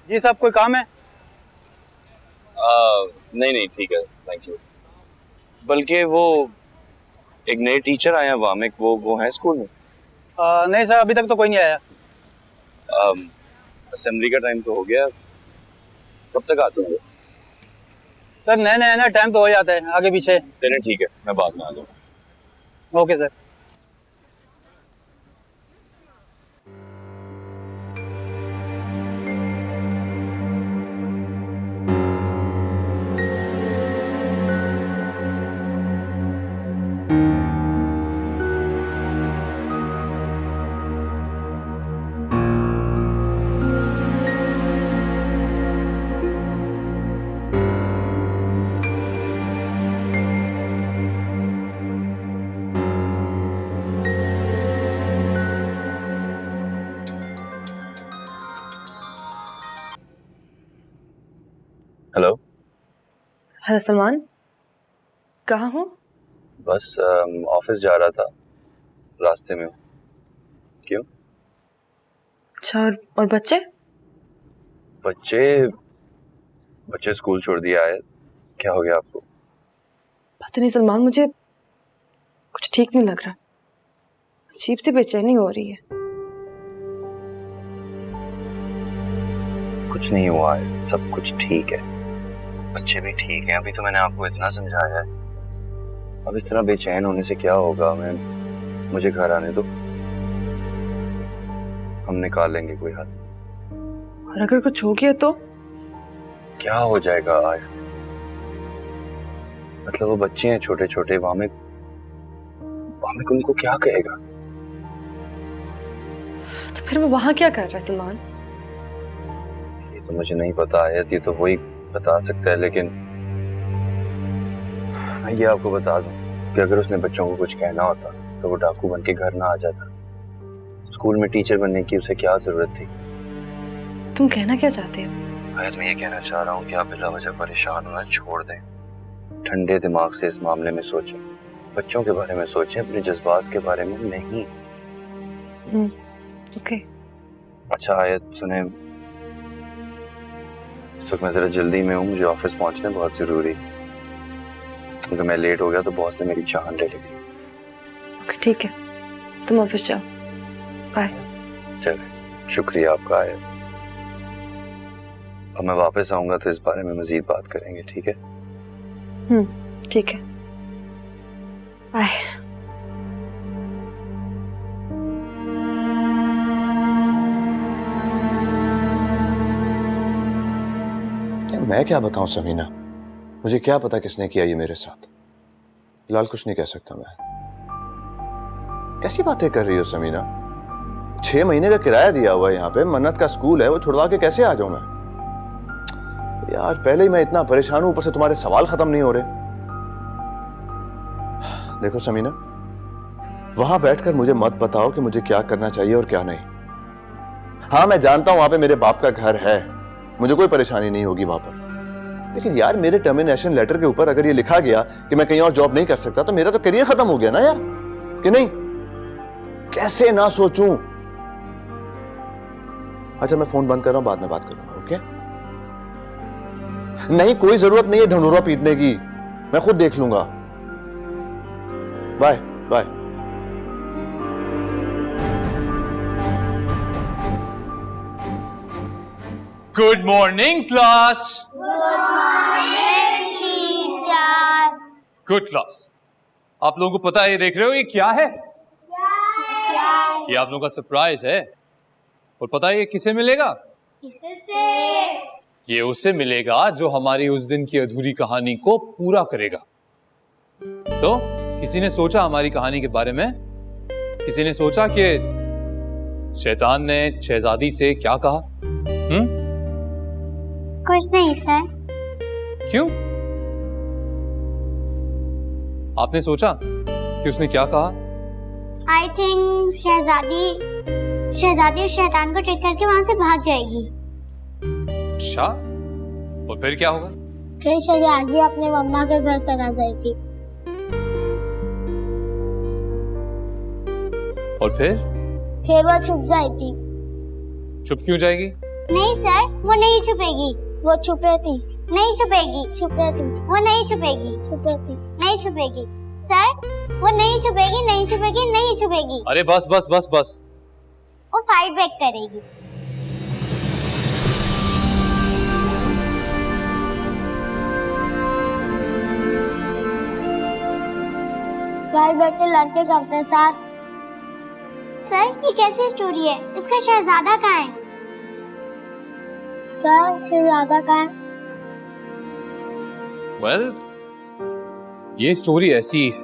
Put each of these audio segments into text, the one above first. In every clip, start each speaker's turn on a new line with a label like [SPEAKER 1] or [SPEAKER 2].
[SPEAKER 1] जी साहब, कोई काम है?
[SPEAKER 2] नहीं नहीं ठीक है, थैंक यू। बल्कि वो एक नए टीचर आए हैं वामिक, वो है स्कूल में?
[SPEAKER 1] नहीं सर, अभी तक तो कोई नहीं आया।
[SPEAKER 2] असेंबली का टाइम तो हो गया, कब तक आते होंगे?
[SPEAKER 1] सर नए नए ना, टाइम तो हो जाता है आगे पीछे।
[SPEAKER 2] चलिए ठीक है, मैं बाद में आ जाऊँगा।
[SPEAKER 1] Okay sir.
[SPEAKER 2] Hello.
[SPEAKER 3] Hello Salman, कहाँ हो?
[SPEAKER 2] बस ऑफिस जा रहा था, रास्ते में हूँ। क्यों?
[SPEAKER 3] अच्छा, और बच्चे?
[SPEAKER 2] बच्चे बच्चे स्कूल छोड़ दिया है। क्या हो गया आपको?
[SPEAKER 3] पता नहीं सलमान, मुझे कुछ ठीक नहीं लग रहा। अजीब सी बेचैनी हो रही है।
[SPEAKER 2] कुछ नहीं हुआ है, सब कुछ ठीक है, बच्चे भी ठीक हैं। अभी तो मैंने आपको इतना समझाया है, अब इस तरह बेचैन होने से क्या होगा? मुझे घर आने दो, हम निकाल लेंगे कोई हल।
[SPEAKER 3] और अगर कुछ हो गया तो?
[SPEAKER 2] क्या हो जाएगा आज? मतलब वो बच्चे हैं छोटे छोटे, वामिक वामिक उनको क्या कहेगा?
[SPEAKER 3] तो फिर वो वहां क्या कर रहा है सलमान?
[SPEAKER 2] ये तो मुझे नहीं पता है, ये तो वही बता सकता है। लेकिन मैं ये आपको बता दूं कि अगर उसने बच्चों को कुछ कहना होता तो वो डाकू बन के घर ना आ जाता। स्कूल में टीचर बनने की उसे क्या जरूरत थी?
[SPEAKER 3] तुम कहना क्या चाहते हो?
[SPEAKER 2] मैं ये कहना चाह रहा हूँ कि आप बिला वजह परेशान होना छोड़ दें, ठंडे दिमाग से इस मामले में सोचें, बच्चों के बारे में सोचें, अपने जज्बात के बारे में नहीं।
[SPEAKER 3] ओके।
[SPEAKER 2] अच्छा आयत सुने, इस वक्त मैं जरा जल्दी में हूँ, मुझे ऑफिस पहुंचना बहुत जरूरी, अगर मैं लेट हो गया तो बॉस ने मेरी जान ले लेगी।
[SPEAKER 3] ओके ठीक है, तुम ऑफिस जाओ, बाय।
[SPEAKER 2] चले, शुक्रिया आपका आयत। अब मैं वापस आऊंगा तो इस बारे में मजीद बात करेंगे, ठीक है?
[SPEAKER 3] ठीक है, बाय।
[SPEAKER 4] मैं क्या बताऊं समीना, मुझे क्या पता किसने किया ये मेरे साथ। फिलहाल कुछ नहीं कह सकता मैं। कैसी बातें कर रही हो समीना? 6 महीने का किराया दिया हुआ है यहाँ पे, मन्नत का स्कूल है, वो छुड़वा के कैसे आ जाऊं मैं? यार पहले ही मैं इतना परेशान हूं, ऊपर से तुम्हारे सवाल खत्म नहीं हो रहे। देखो समीना, वहां बैठकर मुझे मत बताओ कि मुझे क्या करना चाहिए और क्या नहीं। हाँ मैं जानता हूं वहां पे मेरे बाप का घर है, मुझे कोई परेशानी नहीं होगी वहां पर। लेकिन यार मेरे टर्मिनेशन लेटर के ऊपर अगर ये लिखा गया कि मैं कहीं और जॉब नहीं कर सकता तो मेरा तो करियर खत्म हो गया ना यार, कि नहीं? कैसे ना सोचूं? अच्छा मैं फोन बंद कर रहा हूं, बाद में बात करूंगा, ओके? नहीं कोई जरूरत नहीं है ढंढूरा पीटने की, मैं खुद देख लूंगा। Bye bye.
[SPEAKER 5] Good morning class. Good class. आप लोगों को पता है, ये देख रहे हो ये क्या है? ये आप लोगों का सरप्राइज है। और पता है ये किसे मिलेगा? ये उसे मिलेगा जो हमारी उस दिन की अधूरी कहानी को पूरा करेगा। तो किसी ने सोचा हमारी कहानी के बारे में? किसी ने सोचा कि शैतान ने शहजादी से क्या कहा?
[SPEAKER 6] कुछ नहीं सर।
[SPEAKER 5] क्यों? आपने सोचा कि उसने क्या कहा?
[SPEAKER 6] आई थिंक शहजादी और शैतान को ट्रिक करके वहां से भाग जाएगी।
[SPEAKER 5] अच्छा, और फिर क्या होगा?
[SPEAKER 6] फिर शहजादी अपने मम्मा के घर चला जाएगी।
[SPEAKER 5] और फिर
[SPEAKER 6] वो छुप जाएगी।
[SPEAKER 5] चुप क्यों जाएगी?
[SPEAKER 6] नहीं सर, वो नहीं छुपेगी। वो छुप रहती। नहीं छुपेगी। छुप रहती। वो नहीं छुपेगी। छुप रहती। नहीं छुपेगी। सर, वो नहीं छुपेगी, नहीं छुपेगी, नहीं छुपेगी।
[SPEAKER 5] अरे बस बस बस बस।
[SPEAKER 6] वो फाइट बैक करेगी। फाइट बैक के लड़के करते साथ। सर, ये कैसी स्टोरी है? इसका शहजादा कहाँ है? सर, शहजादा कहाँ है?
[SPEAKER 5] वेल, ये स्टोरी ऐसी है,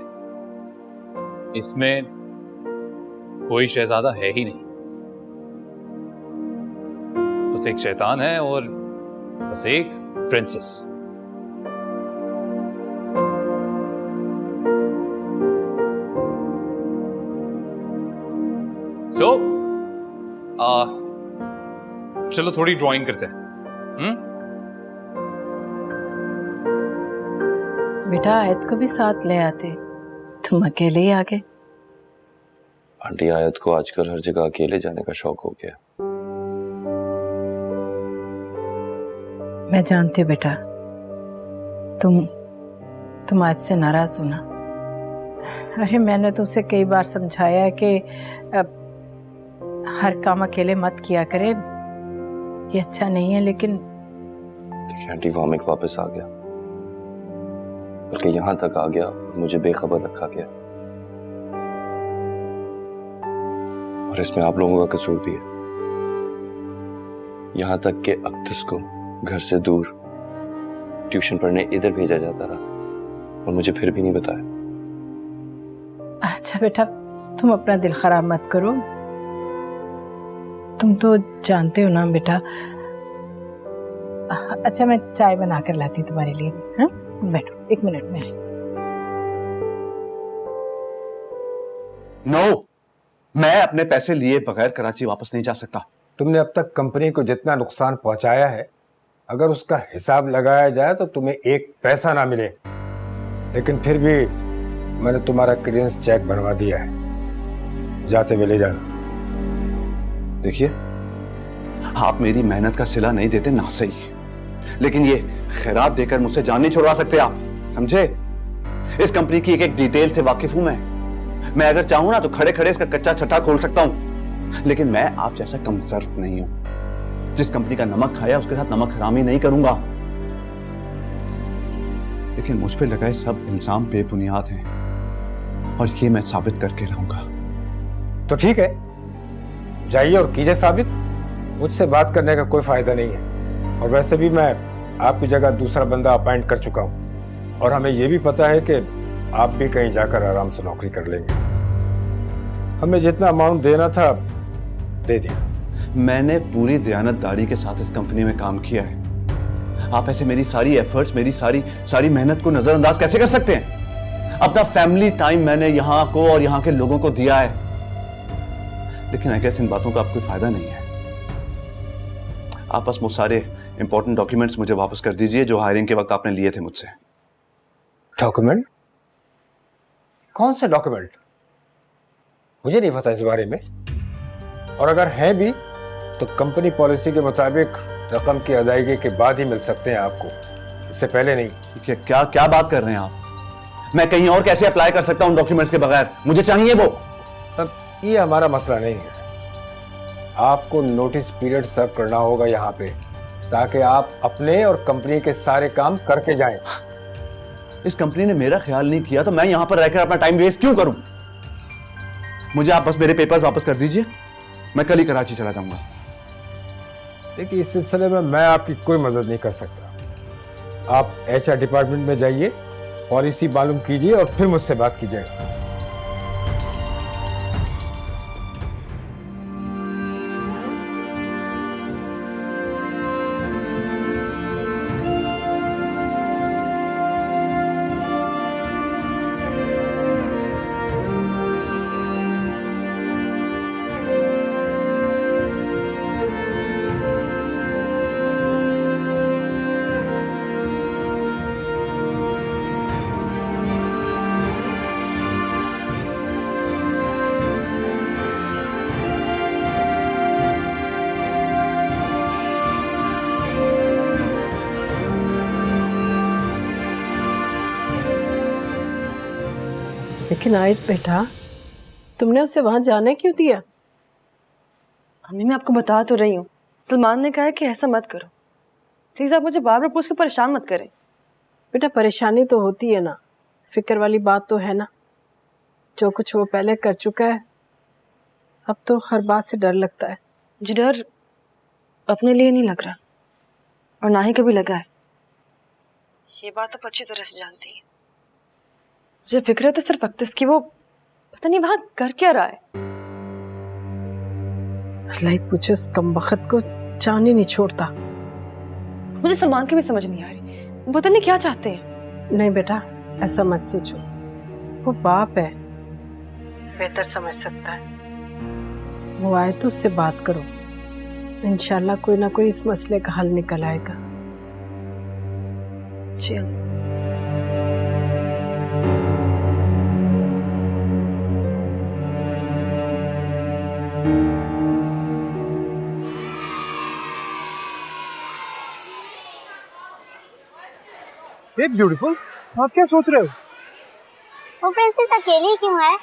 [SPEAKER 5] इसमें कोई शहजादा है ही नहीं, बस एक शैतान है और बस एक प्रिंसेस। सो चलो थोड़ी ड्राइंग करते हैं।
[SPEAKER 7] बेटा आयत को भी साथ ले आते, तुम अकेले ही आ गए।
[SPEAKER 2] आंटी, आयत को आजकल हर जगह अकेले जाने का शौक हो गया।
[SPEAKER 7] मैं जानती हूँ बेटा, तुम आज से नाराज हो ना। अरे मैंने तो उसे कई बार समझाया है कि हर काम अकेले मत किया करे, ये अच्छा नहीं है, लेकिन
[SPEAKER 2] देखिए आंटी, वामिक वापस आ गया, बल्कि यहाँ तक आ गया और मुझे बेखबर रखा गया, और इसमें आप लोगों का कसूर भी है। यहाँ तक कि अक्तस को घर से दूर ट्यूशन पढ़ने इधर भेजा जाता रहा और मुझे फिर भी नहीं बताया।
[SPEAKER 7] अच्छा बेटा, तुम अपना दिल खराब मत करो, तुम तो जानते हो ना बेटा। अच्छा मैं चाय बना कर लाती तुम्हारे लिए। हाँ बैठो, 1 मिनट में।
[SPEAKER 4] नो, मैं अपने पैसे लिए बगैर कराची वापस नहीं जा सकता।
[SPEAKER 8] तुमने अब तक कंपनी को जितना नुकसान पहुंचाया है, अगर उसका हिसाब लगाया जाए तो तुम्हें 1 पैसा ना मिले, लेकिन फिर भी मैंने तुम्हारा क्लियरेंस चेक बनवा दिया है, जाते हुए ले जाना।
[SPEAKER 4] देखिए, आप मेरी मेहनत का सिला नहीं देते ना सही, लेकिन ये खैरात देकर मुझसे जान नहीं छुड़वा सकते आप, समझे? इस कंपनी की एक एक डिटेल से वाकिफ हूं मैं अगर चाहूं ना तो खड़े खड़े इसका कच्चा छट्टा खोल सकता हूं, लेकिन मैं आप जैसा कमसर्फ नहीं हूं। जिस कंपनी का नमक खाया उसके साथ नमक हरामी नहीं करूंगा, लेकिन मुझ पे लगाए सब इल्जाम बेबुनियाद हैं और ये मैं साबित करके रहूंगा।
[SPEAKER 8] तो ठीक है, जाइए और कीजिए साबित। मुझसे बात करने का कोई फायदा नहीं है, और वैसे भी मैं आपकी जगह दूसरा बंदा अपॉइंट कर चुका हूं, और हमें यह भी पता है कि आप भी कहीं जाकर आराम से नौकरी कर लेंगे। हमें जितना अमाउंट देना था दे दिया।
[SPEAKER 4] मैंने पूरी दयानतदारी के साथ इस कंपनी में काम किया है। आप ऐसे मेरी सारी एफर्ट्स, मेरी सारी मेहनत को नजरअंदाज कैसे कर सकते हैं? अपना फैमिली टाइम मैंने यहाँ को और यहाँ के लोगों को दिया है, लेकिन आई गेस इन बातों का अब कोई फायदा नहीं है। आप बस वो सारे इंपॉर्टेंट डॉक्यूमेंट्स मुझे वापस कर दीजिए जो हायरिंग के वक्त आपने लिए थे मुझसे।
[SPEAKER 8] डॉक्यूमेंट? कौन से डॉक्यूमेंट? मुझे नहीं पता इस बारे में, और अगर है भी तो कंपनी पॉलिसी के मुताबिक रकम की अदायगी के बाद ही मिल सकते हैं आपको, इससे पहले नहीं।
[SPEAKER 4] क्या क्या बात कर रहे हैं आप? मैं कहीं और कैसे अप्लाई कर सकता हूं डॉक्यूमेंट्स के बगैर? मुझे चाहिए वो।
[SPEAKER 8] अब ये हमारा मसला नहीं है, आपको नोटिस पीरियड सर्व करना होगा यहाँ पे, ताकि आप अपने और कंपनी के सारे काम करके जाएं।
[SPEAKER 4] इस कंपनी ने मेरा ख्याल नहीं किया तो मैं यहां पर रहकर अपना टाइम वेस्ट क्यों करूं? मुझे आप बस मेरे पेपर्स वापस कर दीजिए, मैं कल ही कराची चला जाऊंगा।
[SPEAKER 8] देखिए, इस सिलसिले में मैं आपकी कोई मदद नहीं कर सकता। आप HR डिपार्टमेंट में जाइए, पॉलिसी मालूम कीजिए और फिर मुझसे बात कीजिएगा।
[SPEAKER 7] लेकिन आयत बेटा, तुमने उसे वहां जाने क्यों दिया?
[SPEAKER 3] अम्मी मैं आपको बता तो रही हूँ, सलमान ने कहा है कि ऐसा मत करो। प्लीज आप मुझे बार बार पूछ के परेशान मत करें।
[SPEAKER 7] बेटा परेशानी तो होती है ना, फिक्र वाली बात तो है ना। जो कुछ वो पहले कर चुका है, अब तो हर बात से डर लगता है।
[SPEAKER 3] मुझे डर अपने लिए नहीं लग रहा, और ना ही कभी लगा है। ये बात आप अच्छी तरह से जानती हैं। मुझे फिक्र है तो सिर्फ अक्तिस की, वो पता नहीं वहां कर क्या रहा है।
[SPEAKER 7] अल्लाह ही पूछे उस कमबख्त को, जान ही नहीं छोड़ता।
[SPEAKER 3] मुझे सलमान की भी समझ नहीं आ रही, वो पता नहीं क्या चाहते हैं।
[SPEAKER 7] नहीं बेटा ऐसा मत सोचो, वो बाप है, बेहतर समझ सकता है। वो आए तो उससे बात करो, इंशाल्लाह कोई ना कोई इस मसले का हल निकल आएगा।
[SPEAKER 3] जी अम्मी।
[SPEAKER 1] ब्यूटीफुल, आप क्या सोच रहे हो?
[SPEAKER 6] वो प्रिंसेस अकेली क्यों है?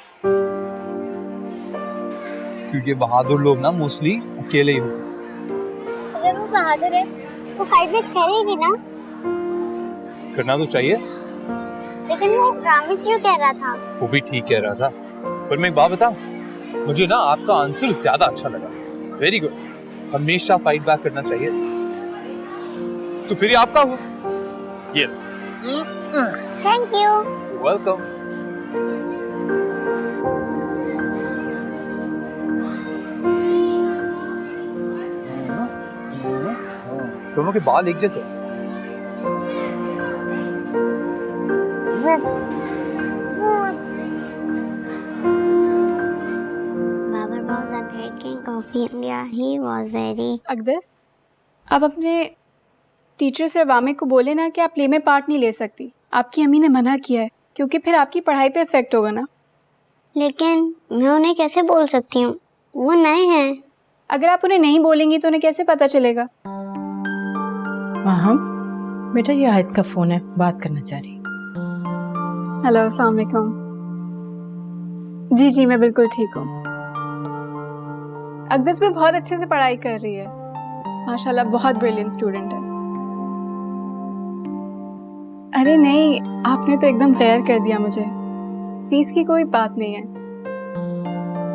[SPEAKER 5] क्योंकि बहादुर लोग ना मोस्टली अकेले ही होते हैं।
[SPEAKER 6] अगर वो बहादुर है वो फाइट में करेगी ना।
[SPEAKER 5] करना तो चाहिए।
[SPEAKER 6] लेकिन वो प्रॉमिस क्यों कह रहा था?
[SPEAKER 5] वो भी ठीक कह रहा था, पर मैं एक बात बताऊं, मुझे ना आपका आंसर ज्यादा अच्छा लगा। वेरी गुड, हमेशा फाइट बैक करना चाहिए। तो फिर ये आपका हुआ। ये
[SPEAKER 6] थैंक यू।
[SPEAKER 5] वेलकम। दोनों के बाल एक जैसे।
[SPEAKER 6] Baba was a great king of India. He was very.
[SPEAKER 9] अकदस, आप अपने टीचर से वामे को बोले ना कि आप प्ले में पार्ट नहीं ले सकती। आपकी अम्मी ने मना किया है, क्योंकि फिर आपकी पढ़ाई पे इफेक्ट होगा ना।
[SPEAKER 6] लेकिन मैं उन्हें कैसे बोल सकती हूँ, वो नए हैं।
[SPEAKER 9] अगर आप उन्हें नहीं बोलेंगी तो उन्हें कैसे पता चलेगा?
[SPEAKER 7] हाँ बेटा ये आयत का फोन है, बात करना चाह रही।
[SPEAKER 9] हेलो, अस्सलाम वालेकुम। जी जी मैं बिल्कुल ठीक हूँ। अकदस भी बहुत अच्छे से पढ़ाई कर रही है, माशाल्लाह बहुत ब्रिलियंट स्टूडेंट है। अरे नहीं, आपने तो एकदम गैर कर दिया मुझे। फीस की कोई बात नहीं है,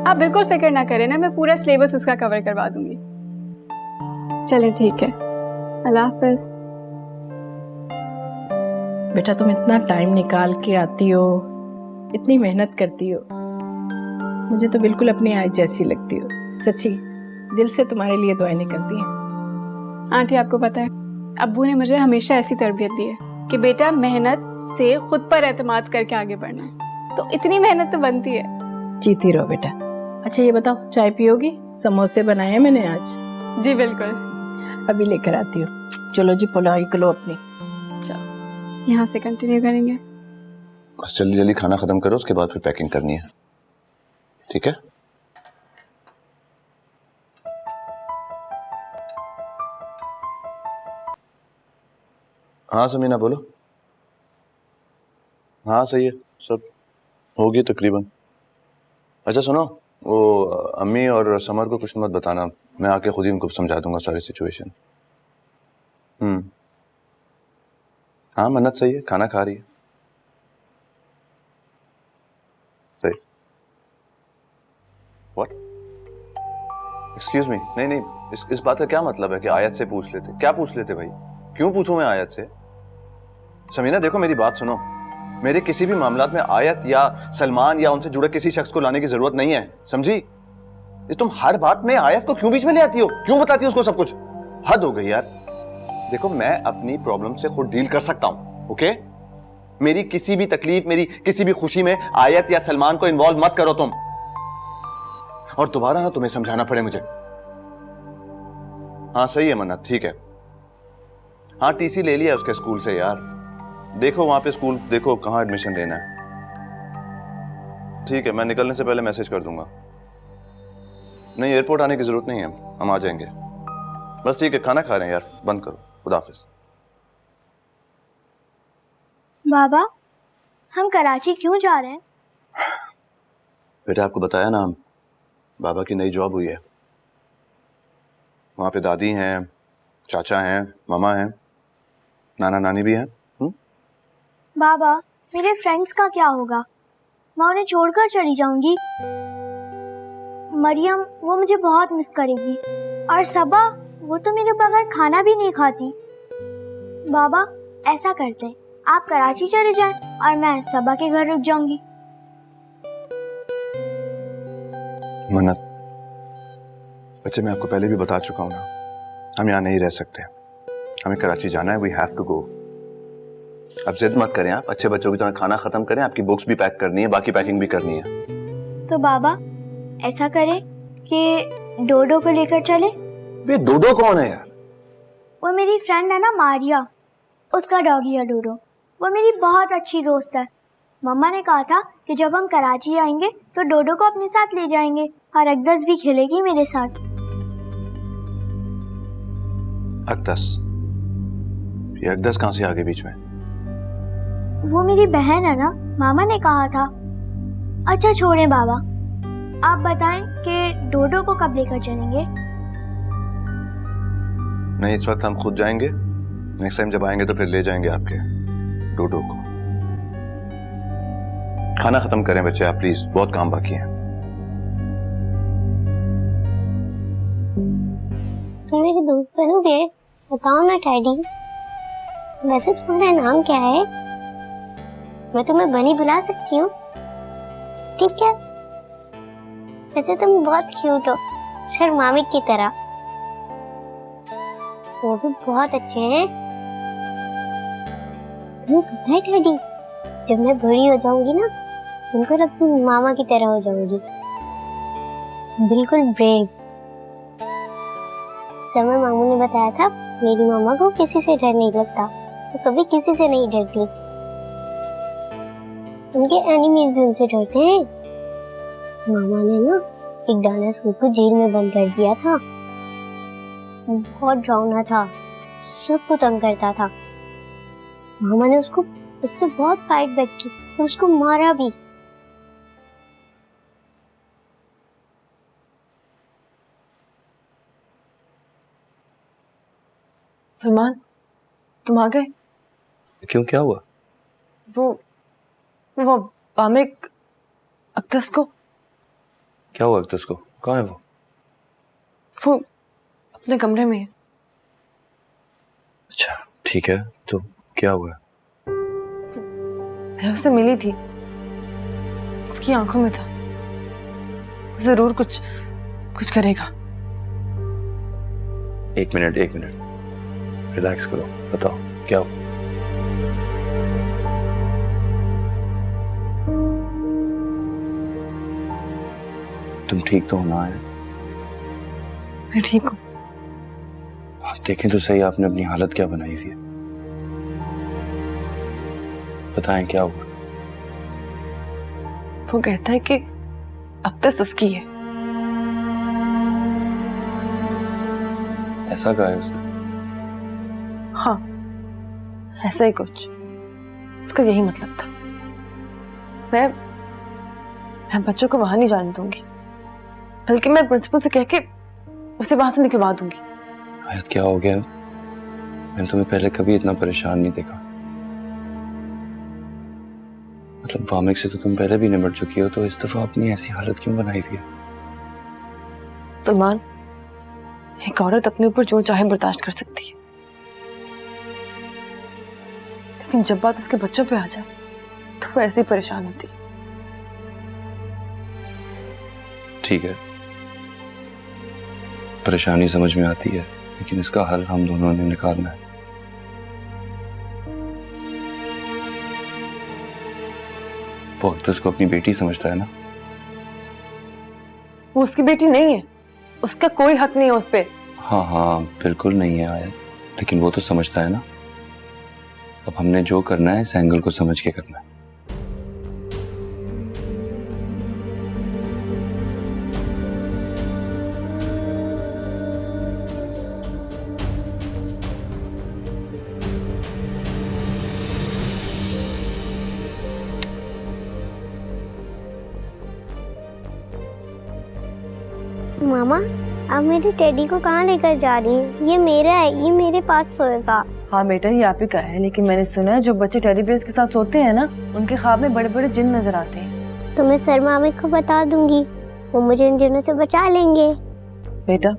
[SPEAKER 9] आप बिल्कुल फिक्र ना करें ना, मैं पूरा सिलेबस उसका कवर करवा दूंगी। चलिए ठीक है, अल्लाह हाफ़िज़।
[SPEAKER 7] बेटा तुम इतना टाइम निकाल के आती हो, इतनी मेहनत करती हो, मुझे तो बिल्कुल अपनी आयत जैसी लगती हो। सच्ची दिल से तुम्हारे लिए दुआएं निकलती हैं।
[SPEAKER 9] आंटी आपको पता है, अब्बू ने मुझे हमेशा ऐसी तरबियत दी है कि बेटा मेहनत से खुद पर एतमाद करके आगे बढ़ना है, तो इतनी मेहनत तो बनती है।
[SPEAKER 7] जीती रहो बेटा। अच्छा ये बताओ, चाय पियोगी? समोसे बनाए हैं मैंने आज।
[SPEAKER 9] जी बिल्कुल,
[SPEAKER 7] अभी लेकर आती हूँ। चलो जी पढ़ाई करो अपनी।
[SPEAKER 9] चलो यहाँ से कंटिन्यू करेंगे।
[SPEAKER 4] बस जल्दी जल्दी खाना खत्म करो, उसके बाद फिर पैकिंग करनी है, ठीक है? हाँ समीना बोलो। हाँ सही है, सब होगी तकरीबन। अच्छा सुनो, वो अम्मी और समर को कुछ मत बताना, मैं आके खुद ही उनको समझा दूंगा सारी सिचुएशन। हाँ मन्नत सही है, खाना खा रही है। सही। व्हाट? एक्सक्यूज मी, नहीं नहीं, इस बात का क्या मतलब है कि आयत से पूछ लेते? क्या पूछ लेते भाई? क्यों पूछूं मैं आयत से? समीना देखो मेरी बात सुनो, मेरे किसी भी मामलात में आयत या सलमान या उनसे जुड़े किसी शख्स को लाने की जरूरत नहीं है, समझी? ये तुम हर बात में आयत को क्यों बीच में ले आती हो? क्यों बताती हो उसको सब कुछ? हद हो गई यार। देखो मैं अपनी प्रॉब्लम से खुद डील कर सकता हूं, ओके? मेरी किसी भी तकलीफ, मेरी किसी भी खुशी में आयत या सलमान को इन्वॉल्व मत करो तुम, और दोबारा ना तुम्हें समझाना पड़े मुझे। हाँ सही है मन्नत, ठीक है। हाँ टीसी ले लिया उसके स्कूल से यार, देखो वहां पे स्कूल देखो कहाँ एडमिशन लेना है। ठीक है, मैं निकलने से पहले मैसेज कर दूंगा। नहीं एयरपोर्ट आने की जरूरत नहीं है, हम आ जाएंगे। बस ठीक है, खाना खा रहे हैं यार, बंद करो। खुदा हाफिज।
[SPEAKER 6] बाबा हम कराची क्यों जा रहे हैं?
[SPEAKER 4] बेटा आपको बताया ना, बाबा की नई जॉब हुई है। वहां पे दादी हैं, चाचा हैं, मामा हैं, नाना नानी भी हैं।
[SPEAKER 6] बाबा मेरे फ्रेंड्स का क्या होगा? मैं उन्हें छोड़कर चली जाऊंगी। मरियम वो मुझे बहुत मिस करेगी, और सबा वो तो मेरे बगैर खाना भी नहीं खाती। बाबा ऐसा करते हैं, आप कराची चले जाएं और मैं सबा के घर रुक जाऊंगी।
[SPEAKER 4] मन्नत, बच्चे मैं आपको पहले भी बता चुका हूं ना, हम यहाँ नहीं रह सकते, हमें कराची जाना है। We have to go. अब जिद मत करें, आप अच्छे बच्चों की तरह खाना खत्म करें, आपकी बुक्स भी पैक करनी है, बाकी पैकिंग भी करनी है।
[SPEAKER 6] तो बाबा ऐसा करें कि डोडो को लेकर चले।
[SPEAKER 4] ये डोडो कौन है यार?
[SPEAKER 6] वो मेरी फ्रेंड है ना मारिया, उसका डॉगी है डोडो। वो मेरी बहुत अच्छी दोस्त है। मम्मा ने कहा था कि जब हम कराची आएंगे तो डोडो को अपने साथ ले जाएंगे और अकदस भी खेलेगी मेरे साथ।
[SPEAKER 4] अकदस? ये अकदस कहाँ से आ गई बीच में?
[SPEAKER 6] वो मेरी बहन है ना, मामा ने कहा था। अच्छा छोड़ें बाबा, आप बताएं कि डोडो को कब लेकर चलेंगे?
[SPEAKER 4] नहीं, इस वक्त हम खुद जाएंगे। नेक्स्ट टाइम जब आएंगे तो फिर ले जाएंगे आपके डोडो को। खाना खत्म करें बच्चे आप प्लीज, बहुत काम बाकी है।
[SPEAKER 6] तुम मेरे दोस्त बनोगे? बताओ ना डैडी। वैसे तुम्हारा नाम क्या है? मैं तुम्हें बनी बुला सकती हूँ, ठीक है? वैसे तुम बहुत क्यूट हो, सर मामी की तरह। वो भी बहुत अच्छे हैं। तुम्हें पता है डैडी, जब मैं बड़ी हो जाऊंगी ना, उनको अपनी मामा की तरह हो जाऊंगी, बिल्कुल ब्रेव। समय मामू ने बताया था मेरी मामा को किसी से डर नहीं लगता, वो कभी किसी से नहीं डरती। उनके एनिमीज भी उनसे डरते हैं। मामा ने ना एक डायनासोर को जेल में बंद कर दिया था। वो बहुत डरावना था, सबको तंग करता था। मामा ने उससे बहुत फाइट बैक की और उसको मारा भी।
[SPEAKER 3] सलमान, तुम आ गए?
[SPEAKER 2] क्यों, क्या हुआ?
[SPEAKER 3] वो वामिक अकदस को।
[SPEAKER 2] क्या हुआ अकदस को? कहाँ है
[SPEAKER 3] वो अपने कमरे में है।
[SPEAKER 2] अच्छा ठीक है, तो क्या हुआ?
[SPEAKER 3] मैं उससे मिली थी, उसकी आंखों में था, जरूर कुछ करेगा।
[SPEAKER 2] एक मिनट रिलैक्स करो, बताओ क्या हुआ? तुम ठीक तो हो ना?
[SPEAKER 3] मैं ठीक हूँ।
[SPEAKER 2] आप देखें तो सही, आपने अपनी हालत क्या बनाई हुई है। बताएं क्या हुआ?
[SPEAKER 3] वो कहता है कि अकदस उसकी है।
[SPEAKER 2] ऐसा कहा है उसने?
[SPEAKER 3] हाँ, ऐसा ही कुछ। उसका यही मतलब था। मैं बच्चों को वहां नहीं जाने दूंगी, बल्कि मैं प्रिंसिपल से कह के उसे वहां से निकलवा दूंगी।
[SPEAKER 2] आयत क्या हो गया? मैंने तुम्हें पहले कभी इतना परेशान नहीं देखा। मतलब वामिक से तो तुम पहले भी निपट चुकी हो, तो इस दफा अपनी ऐसी हालत क्यों बनाई हुई है?
[SPEAKER 3] सलमान, एक औरत अपने ऊपर जो चाहे बर्दाश्त कर सकती है, लेकिन जब बात उसके बच्चों पे आ जाए तो वो ऐसे ही परेशान होती है।
[SPEAKER 2] ठीक है, परेशानी समझ में आती है, लेकिन इसका हल हम दोनों ने निकालना है। वो अकदस को अपनी बेटी समझता है ना?
[SPEAKER 3] वो उसकी बेटी नहीं है, उसका कोई हक नहीं है उस पे।
[SPEAKER 2] हाँ बिल्कुल नहीं है आयत, लेकिन वो तो समझता है ना। अब हमने जो करना है इस एंगल को समझ के करना है।
[SPEAKER 6] मामा, आप मेरे टेडी को कहाँ लेकर जा रही हैं? ये मेरा है, ये मेरे पास सोएगा।
[SPEAKER 3] हाँ बेटा, ये आप ही का है, लेकिन मैंने सुना है जो बच्चे टेडी बेयर्स के साथ सोते हैं ना, उनके ख्वाब में बड़े बड़े जिन नजर आते हैं।
[SPEAKER 6] तो मैं सर मामे को बता दूंगी, वो मुझे इन जिनों से बचा लेंगे।
[SPEAKER 3] बेटा,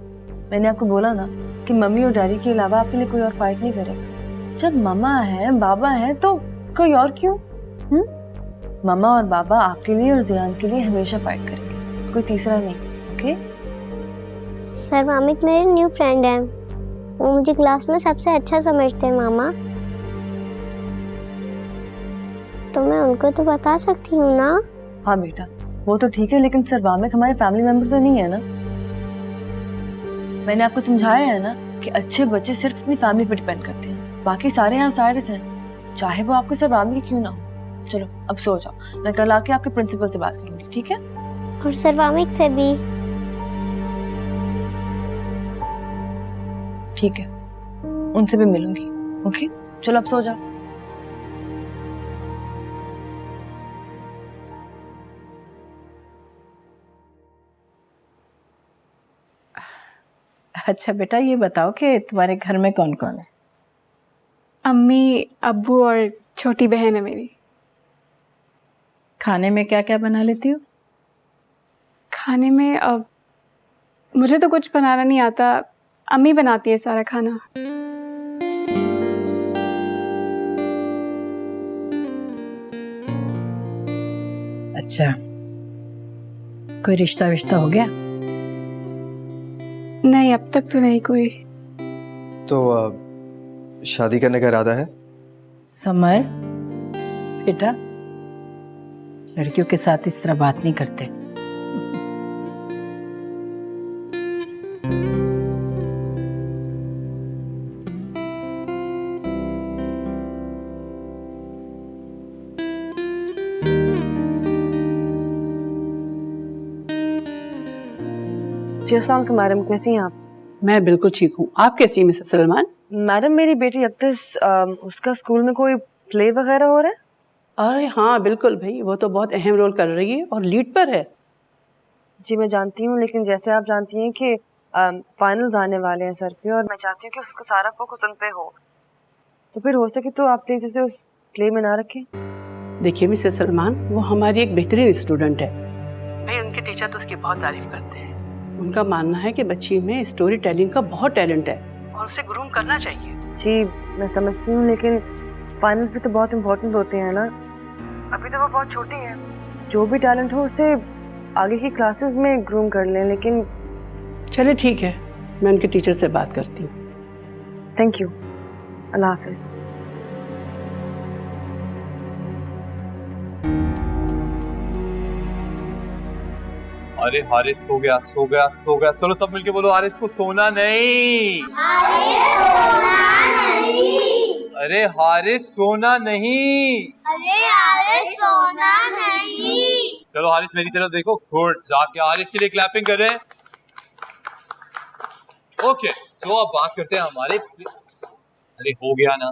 [SPEAKER 3] मैंने आपको बोला ना कि मम्मी और डैडी के अलावा आपके लिए कोई और फाइट नहीं करेगा। जब मामा है, बाबा है, तो कोई और क्यों? मामा और बाबा आपके लिए और जियान के लिए हमेशा फाइट करेंगे, कोई तीसरा नहीं। ओके?
[SPEAKER 6] सर मामिक मेरे न्यू फ्रेंड हैं, वो मुझे क्लास में सबसे अच्छा समझते हैं मामा। तो मैं उनको तो बता सकती हूँ ना?
[SPEAKER 3] हाँ बेटा, वो तो ठीक है, लेकिन सर वामिक हमारे फैमिली मेंबर तो नहीं है ना। मैंने आपको समझाया है ना कि अच्छे बच्चे सिर्फ अपनी फैमिली पे डिपेंड करते हैं, बाकी सारे आउटसाइडर्स हैं, चाहे वो आपके सर वामिक क्यों ना हो। चलो अब सो जाओ, मैं कल आके आपके प्रिंसिपल से बात करूंगी, ठीक है?
[SPEAKER 6] और सर वामिक से भी।
[SPEAKER 3] ठीक है, उनसे भी मिलूंगी। ओके, चलो अब सो जाओ।
[SPEAKER 7] अच्छा बेटा, ये बताओ कि तुम्हारे घर में कौन कौन है?
[SPEAKER 9] अम्मी, अब्बू और छोटी बहन है मेरी।
[SPEAKER 7] खाने में क्या क्या बना लेती हो?
[SPEAKER 9] खाने में अब मुझे तो कुछ बनाना नहीं आता, अम्मी बनाती है सारा खाना।
[SPEAKER 7] अच्छा, कोई रिश्ता विश्ता हो गया?
[SPEAKER 9] नहीं, अब तक तो नहीं कोई।
[SPEAKER 10] तो शादी करने का इरादा है?
[SPEAKER 7] समर बेटा, लड़कियों के साथ इस तरह बात नहीं करते।
[SPEAKER 3] जी अस्सलाम वालेकुम मैडम, कैसी हैं आप?
[SPEAKER 11] मैं बिल्कुल ठीक हूँ। आप कैसी हैं मिसेस सलमान?
[SPEAKER 3] मैडम, मेरी बेटी अक्तस, उसका स्कूल में कोई प्ले वगैरह हो रहा है?
[SPEAKER 11] अरे हाँ बिल्कुल भाई, वो तो बहुत अहम रोल कर रही है और लीड पर है।
[SPEAKER 3] जी मैं जानती हूँ, लेकिन जैसे आप जानती हैं कि फाइनल्स आने वाले हैं सर पे, और मैं चाहती हूँ कि उसका सारा फोकस उन पे हो, तो फिर हो सके तो आप प्लीज उसे उस प्ले में ना रखें।
[SPEAKER 11] देखिए मिसेस सलमान, वो हमारी एक बेहतरीन स्टूडेंट है भाई, उनके टीचर तो उसकी बहुत तारीफ करते हैं। उनका मानना है कि बच्ची में स्टोरी टेलिंग का बहुत टैलेंट है और उसे ग्रूम करना चाहिए।
[SPEAKER 3] जी मैं समझती हूँ, लेकिन फाइनल्स भी तो बहुत इम्पोर्टेंट होते हैं ना। अभी तो वो बहुत छोटी है, जो भी टैलेंट हो उसे आगे की क्लासेस में ग्रूम कर लें। लेकिन
[SPEAKER 11] चले ठीक है, मैं उनके टीचर से बात करती हूँ।
[SPEAKER 3] थैंक यू, अल्लाह हाफिज।
[SPEAKER 5] अरे हारिस सो गया, सो गया, सो गया। चलो सब मिलके बोलो, हारिस को सोना नहीं। अरे हारिस सोना नहीं। चलो हारिस मेरी तरफ देखो, गुड, जाके हारिस के लिए क्लैपिंग कर रहे हैं। ओके, सो अब बात करते हैं हमारे अरे हो गया ना।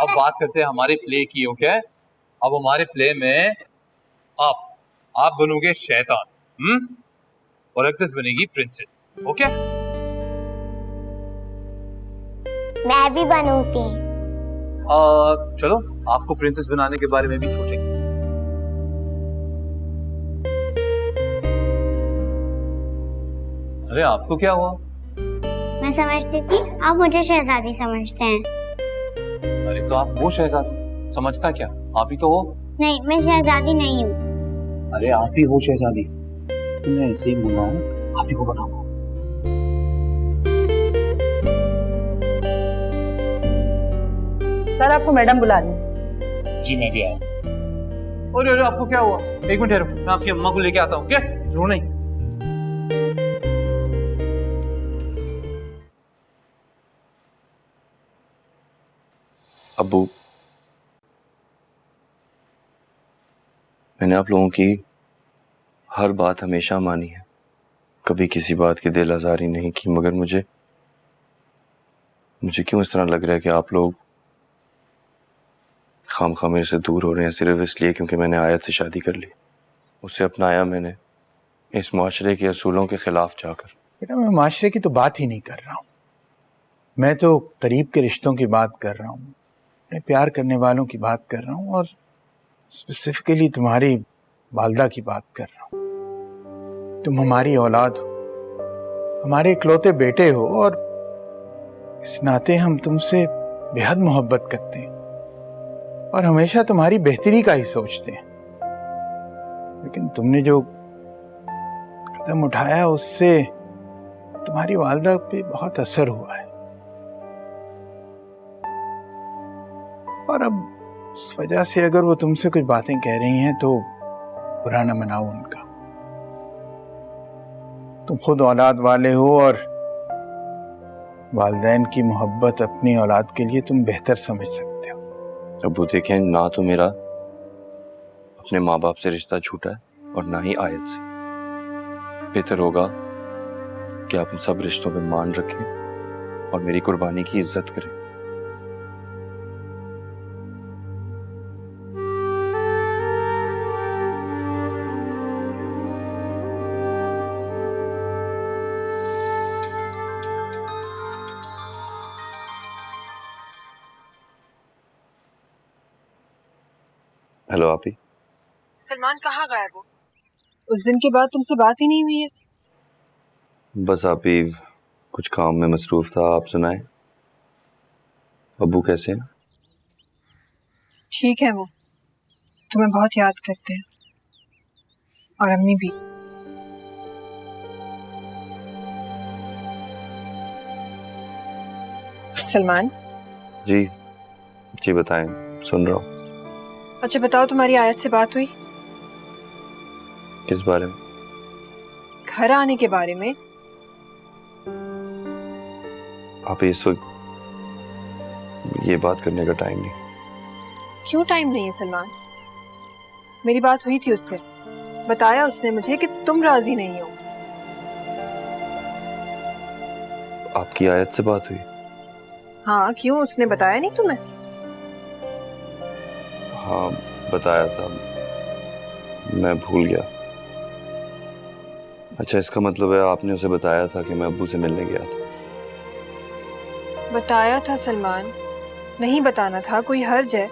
[SPEAKER 5] अब बात करते हैं हमारे प्ले की। ओके, अब हमारे प्ले में आप बनोगे शैतान, और अक्तस बनेगी प्रिंसेस। ओके,
[SPEAKER 6] मैं भी बनूंगी।
[SPEAKER 5] चलो आपको प्रिंसेस बनाने के बारे में भी सोचेंगे। अरे आपको क्या हुआ?
[SPEAKER 6] मैं समझती थी आप मुझे शहजादी समझते हैं।
[SPEAKER 5] अरे तो आप वो शहजादी, समझता क्या, आप ही तो हो।
[SPEAKER 6] नहीं, मैं शहजादी नहीं हूँ।
[SPEAKER 5] अरे आप ही हो शहजादी, तुमने ऐसे ही बोला है, आप ही को बनाऊंगा।
[SPEAKER 7] सर आपको मैडम बुला रही।
[SPEAKER 5] जी मैं भी आया। अरे आपको क्या हुआ? एक मिनट ठहरो, मैं आपकी अम्मा को लेके आता हूँ। क्या रो नहीं?
[SPEAKER 2] अब्बू, मैंने आप लोगों की हर बात हमेशा मानी है, कभी किसी बात की दिल आज़ारी नहीं की, मगर मुझे क्यों इस तरह लग रहा है कि आप लोग खामखा मेरे से दूर हो रहे हैं सिर्फ इसलिए क्योंकि मैंने आयत से शादी कर ली, उसे अपनाया मैंने, इस मुआशरे के असूलों के खिलाफ जाकर।
[SPEAKER 12] बेटा मैं माशरे की तो बात ही नहीं कर रहा हूँ, मैं तो करीब के रिश्तों की बात कर रहा हूँ, मैं प्यार करने वालों की बात कर रहा हूँ और स्पेसिफिकली तुम्हारी वालदा की बात कर रहा हूँ। तुम हमारी औलाद हो, हमारे इकलौते बेटे हो और इस नाते हम तुमसे बेहद मोहब्बत करते हैं और हमेशा तुम्हारी बेहतरी का ही सोचते हैं। लेकिन तुमने जो कदम उठाया उससे तुम्हारी वालदा पे बहुत असर हुआ है और अब इस वजह से अगर वो तुमसे कुछ बातें कह रही हैं तो बुरा न मनाओ उनका। तुम खुद औलाद वाले हो और वालिदैन की मोहब्बत अपनी औलाद के लिए तुम बेहतर समझ सकते हो।
[SPEAKER 2] अबू देखें, ना तो मेरा अपने माँ बाप से रिश्ता छूटा है और ना ही आयत से। बेहतर होगा कि आप इन सब रिश्तों पे मान रखें और मेरी कुर्बानी की इज्जत करें। हेलो आपी।
[SPEAKER 3] सलमान कहाँ गायब हो? उस दिन के बाद तुमसे बात ही नहीं हुई है।
[SPEAKER 2] बस आपी कुछ काम में मसरूफ था। आप सुनाएं, अब्बू कैसे हैं?
[SPEAKER 3] ठीक है, वो तुम्हें बहुत याद करते हैं और अम्मी भी। सलमान
[SPEAKER 2] जी जी बताएं, सुन रहा हूँ।
[SPEAKER 3] अच्छा बताओ, तुम्हारी आयत से बात हुई?
[SPEAKER 2] किस बारे में?
[SPEAKER 3] घर आने के बारे में।
[SPEAKER 2] आप इस वक्त ये बात करने का टाइम नहीं।
[SPEAKER 3] क्यों टाइम नहीं है सलमान? मेरी बात हुई थी उससे, बताया उसने मुझे कि तुम राजी नहीं हो।
[SPEAKER 2] आपकी आयत से बात हुई?
[SPEAKER 3] हाँ, क्यों? उसने बताया नहीं तुम्हें?
[SPEAKER 2] हाँ बताया था, मैं भूल गया। अच्छा, इसका मतलब है आपने उसे बताया था कि मैं अब्बू से मिलने गया था?
[SPEAKER 3] बताया था सलमान, नहीं बताना था? कोई हर्ज है?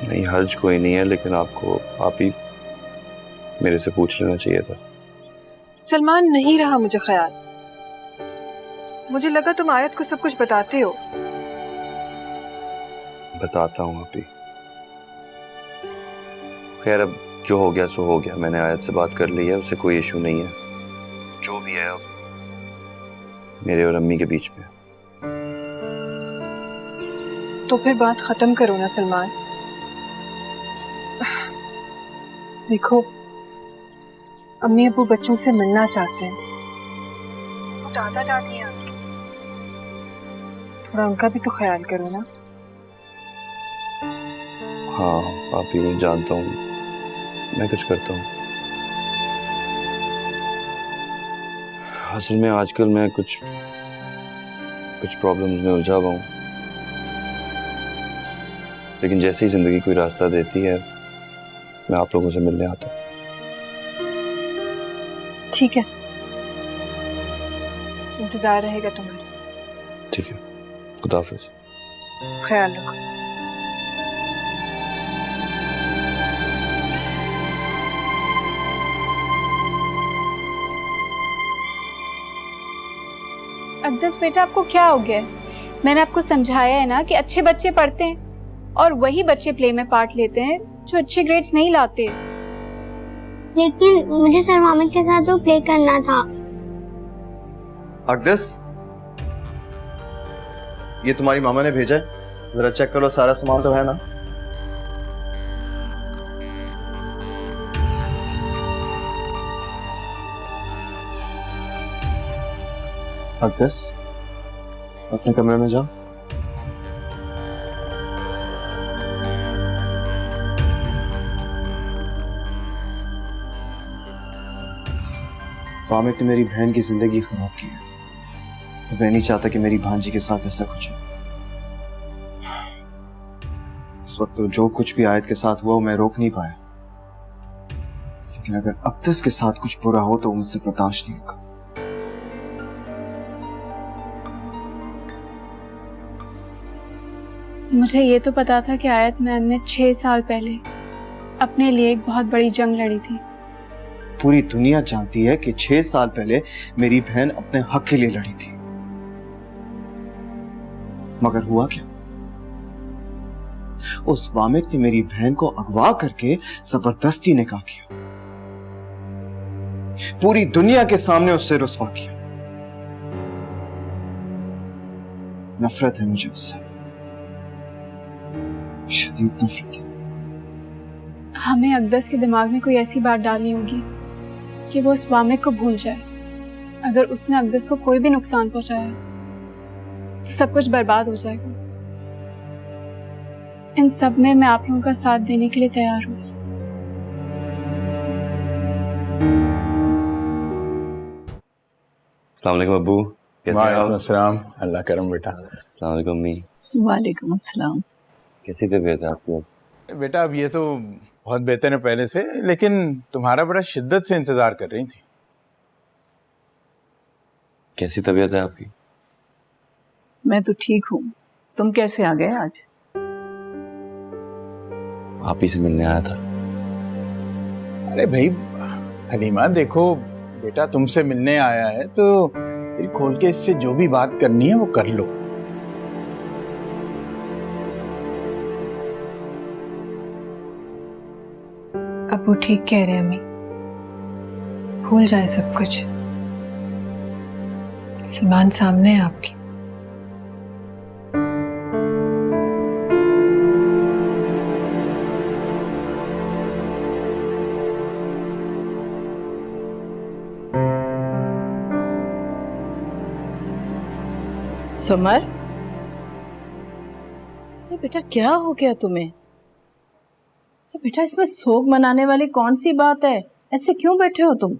[SPEAKER 2] नहीं, हर्ज कोई नहीं है, लेकिन आपको आप ही मेरे से पूछ लेना चाहिए था।
[SPEAKER 3] सलमान नहीं रहा मुझे ख्याल, मुझे लगा तुम आयत को सब कुछ बताते हो।
[SPEAKER 2] बताता हूँ आप ही। खैर, अब जो हो गया सो हो गया। मैंने आयत से बात कर ली है, उससे कोई इशू नहीं है। जो भी है अब मेरे और अम्मी के बीच में।
[SPEAKER 3] तो फिर बात खत्म करो ना सलमान। देखो, अम्मी अबू बच्चों से मिलना चाहते हैं, वो दादा दादी हैं उनके, थोड़ा उनका भी तो ख्याल करो ना।
[SPEAKER 2] हाँ आप ही, मैं जानता हूँ, मैं कुछ करता हूँ। असल में आजकल मैं कुछ प्रॉब्लम्स में उलझा हुआ हूँ, लेकिन जैसे ही जिंदगी कोई रास्ता देती है मैं आप लोगों से मिलने आता हूँ।
[SPEAKER 3] ठीक है, इंतजार रहेगा तुम्हारा।
[SPEAKER 2] ठीक है, खुदा हाफिज।
[SPEAKER 3] ख्याल रखो।
[SPEAKER 9] अब्दस बेटा, आपको क्या हो गया? मैंने आपको समझाया है ना कि अच्छे बच्चे पढ़ते हैं और वही बच्चे प्ले में पार्ट लेते हैं जो अच्छे ग्रेड्स नहीं लाते।
[SPEAKER 6] लेकिन मुझे सर मामिद के साथ तो प्ले करना था।
[SPEAKER 10] अकदस, ये तुम्हारी मामा ने भेजा है, जरा चेक करो सारा सामान तो है ना। अकदस, अपने कमरे में जाओ। वामिद ने मेरी बहन की जिंदगी खराब की है, मैं नहीं चाहता कि मेरी भांजी के साथ ऐसा कुछ हो। इस उस वक्त तो जो कुछ भी आयत के साथ हुआ वो मैं रोक नहीं पाया, लेकिन अगर अब्दस के साथ कुछ बुरा हो तो मुझसे बर्दाश्त नहीं होगा।
[SPEAKER 9] मुझे ये तो पता था कि आयत मैम ने 6 साल पहले अपने लिए एक बहुत बड़ी जंग लड़ी थी।
[SPEAKER 10] पूरी दुनिया जानती है कि 6 साल पहले मेरी बहन अपने हक के लिए लड़ी थी, मगर हुआ क्या? उस वामिक ने मेरी बहन को अगवा करके जबरदस्ती निकाह किया, पूरी दुनिया के सामने उससे रुस्वा किया। नफरत है मुझे उससे, शदीद नफरत है।
[SPEAKER 9] हमें अकदस के दिमाग में कोई ऐसी बात डालनी होगी कि वो उस वामिक को भूल जाए। अगर उसने अकदस को कोई भी नुकसान पहुंचाया तो सब कुछ बर्बाद हो जाएगा। इन सब में मैं आप लोगों का साथ देने के लिए तैयार हूँ।
[SPEAKER 2] अस्सलाम वालेकुम अब्बू, कैसे हैं आप?
[SPEAKER 12] वालेकुम अस्सलाम, अल्लाह करम बेटा।
[SPEAKER 2] अस्सलाम वालेकुम अम्मी,
[SPEAKER 7] वालेकुम अस्सलाम।
[SPEAKER 2] कैसी तबीयत है आपकी?
[SPEAKER 12] बेटा अब ये तो बहुत बेहतर है पहले से, लेकिन तुम्हारा बड़ा शिद्दत से इंतजार कर रही थी।
[SPEAKER 2] कैसी तबीयत है आपकी?
[SPEAKER 7] मैं तो ठीक हूँ, तुम कैसे आ गए आज?
[SPEAKER 2] आप ही से मिलने आया था।
[SPEAKER 12] अरे भाई हलीमा, देखो बेटा तुमसे मिलने आया है तो दिल खोल के इससे जो भी बात करनी है वो कर लो।
[SPEAKER 3] अब वो ठीक कह रहे हैं अम्मी, भूल जाए सब कुछ। सलमान सामने है आपकी।
[SPEAKER 7] समर, ये बेटा क्या हो गया तुम्हें? बेटा इसमें सोग मनाने वाली कौन सी बात है? ऐसे क्यों बैठे हो तुम?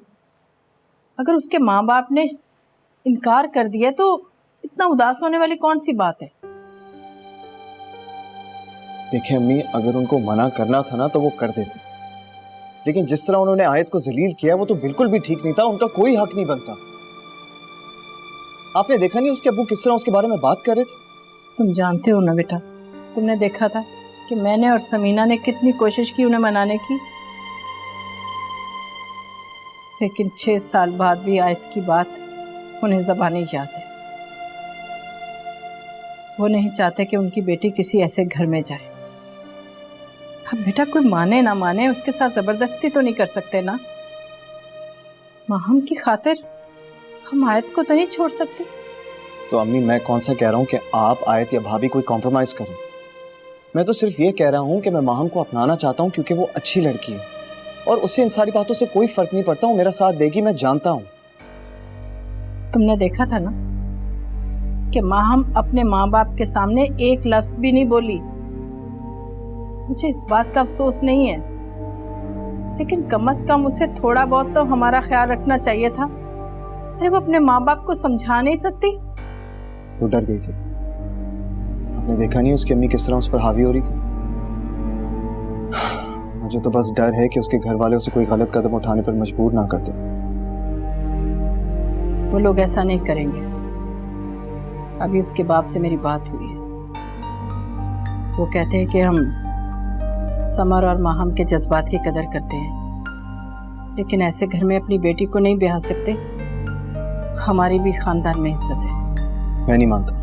[SPEAKER 7] अगर उसके माँ बाप ने इनकार कर दिया तो इतना उदास होने वाली कौन सी बात है?
[SPEAKER 10] देखिए अम्मी, अगर उनको मना करना था ना तो वो कर देते, लेकिन जिस तरह उन्होंने आयत को जलील किया वो तो बिल्कुल भी ठीक नहीं था। उनका कोई हक नहीं बनता। आपने देखा नहीं उसके अब्बू किस तरह उसके बारे में बात कर रहे थे?
[SPEAKER 7] तुम जानते हो ना बेटा, तुमने देखा था कि मैंने और समीना ने कितनी कोशिश की उन्हें मनाने की, लेकिन 6 साल बाद भी आयत की बात उन्हें ज़बानी याद है। वो नहीं चाहते कि उनकी बेटी किसी ऐसे घर में जाए। अब बेटा कोई माने ना माने, उसके साथ ज़बरदस्ती तो नहीं कर सकते ना। माहम की खातिर हम आयत को तो नहीं छोड़ सकते।
[SPEAKER 10] तो अम्मी मैं कौन सा कह रहा हूँ कि आप आयत या भाभी कोई कॉम्प्रोमाइज करें। मैं तो सिर्फ ये कह रहा हूँ कि मैं माहम को अपनाना चाहता हूँ क्योंकि वो अच्छी लड़की है और उससे इन सारी बातों से कोई फर्क नहीं पड़ता। वो मेरा साथ देगी, मैं जानता हूँ।
[SPEAKER 7] तुमने देखा था ना कि माहम अपने माँ बाप के सामने एक लफ्ज भी नहीं बोली। मुझे इस बात का अफसोस नहीं है, लेकिन कम से कम उसे थोड़ा बहुत तो हमारा ख्याल रखना चाहिए था। अरे वो अपने माँ बाप को समझा नहीं सकती?
[SPEAKER 10] वो डर गई थी। आपने देखा नहीं उसकी अम्मी किस तरह उस पर हावी हो रही थी? मुझे तो बस डर है कि उसके घर वाले उसे कोई गलत कदम उठाने पर मजबूर ना कर दें।
[SPEAKER 7] वो लोग ऐसा नहीं करेंगे। अभी उसके बाप से मेरी बात हुई है। वो कहते हैं कि हम समर और माहम के जज्बात की कदर करते हैं, लेकिन ऐसे घर में अपनी बेटी को नहीं ब्याह सकते। हमारी भी खानदान में इज्जत है।
[SPEAKER 10] मैं नहीं मानता।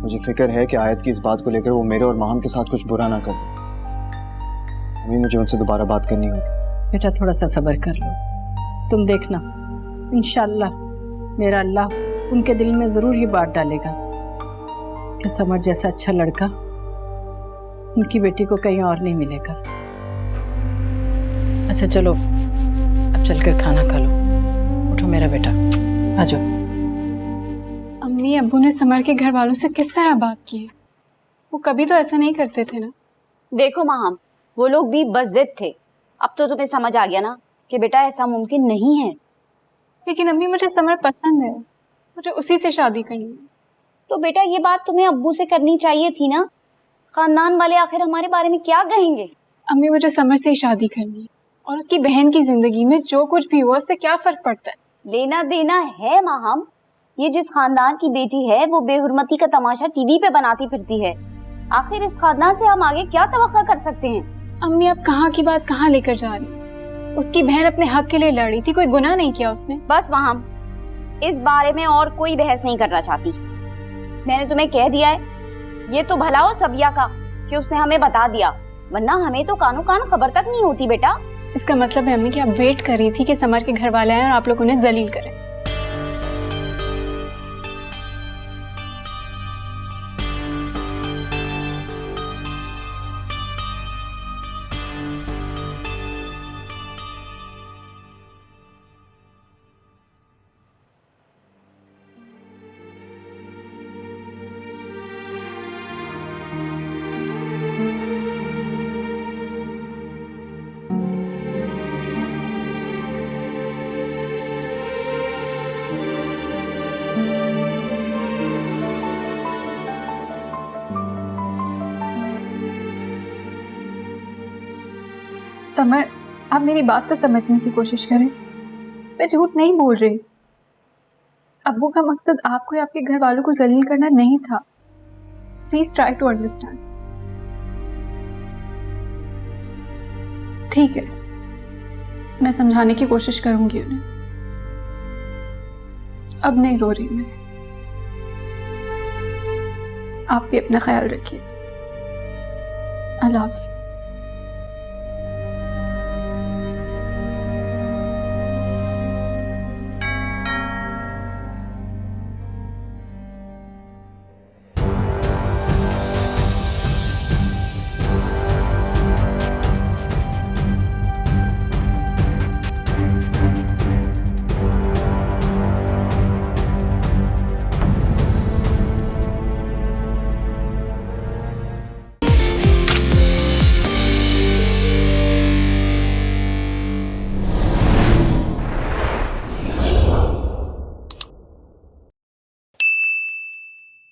[SPEAKER 10] मुझे फिक्र है कि आयत की इस बात को लेकर वो मेरे और माहम के साथ कुछ बुरा ना कर दे। अभी मुझे उनसे दोबारा बात करनी होगी।
[SPEAKER 7] बेटा थोड़ा सा सब्र कर लो, तुम देखना इंशाल्लाह मेरा अल्लाह उनके दिल में जरूर ये बात डालेगा कि समर जैसा अच्छा लड़का उनकी बेटी को कहीं और नहीं मिलेगा। अच्छा चलो अब चलकर खाना खा लो। उठो मेरा बेटा, आ जाओ।
[SPEAKER 9] अम्मी अब्बू ने समर के घर वालों से किस तरह बात की है? वो कभी तो ऐसा नहीं करते थे ना।
[SPEAKER 13] देखो माहम, वो लोग भी बस जिद थे। अब तो तुम्हें समझ आ गया ना कि बेटा ऐसा मुमकिन नहीं है।
[SPEAKER 9] लेकिन अम्मी मुझे समर पसंद है, मुझे उसी से शादी करनी है।
[SPEAKER 13] तो बेटा ये बात तुम्हें अब्बू से करनी चाहिए थी ना। खानदान वाले आखिर हमारे बारे में क्या कहेंगे?
[SPEAKER 9] अम्मी मुझे समर से ही शादी करनी है और उसकी बहन की जिंदगी में जो कुछ भी हुआ उससे क्या फर्क पड़ता है?
[SPEAKER 13] लेना देना है माहम। ये जिस खानदान की बेटी है वो बेहुरमती का तमाशा टीवी पे बनाती फिरती है। आखिर इस खानदान से हम आगे क्या तवक्का कर सकते हैं?
[SPEAKER 9] अम्मी आप कहाँ की बात कहाँ लेकर जा रही? उसकी बहन अपने हक के लिए लड़ी थी, कोई गुनाह नहीं किया उसने।
[SPEAKER 13] बस माहम, इस बारे में और कोई बहस नहीं करना चाहती। मैंने तुम्हें कह दिया है, ये तो भला हो सबिया का कि उसने हमें बता दिया, वरना हमें तो कानो कान खबर तक नहीं होती बेटा।
[SPEAKER 9] इसका मतलब है अम्मी कि आप वेट कर रही थी कि समर के घर वाले आए और आप लोग उन्हें जलील करें। समर, आप मेरी बात तो समझने की कोशिश करें। मैं झूठ नहीं बोल रही। अब्बू का मकसद आपको या आपके घर वालों को जलील करना नहीं था। Please try to understand. ठीक है, मैं समझाने की कोशिश करूंगी उन्हें। अब नहीं रो रही मैं। आप भी अपना ख्याल रखिए। अल्लाह हाफ़िज़।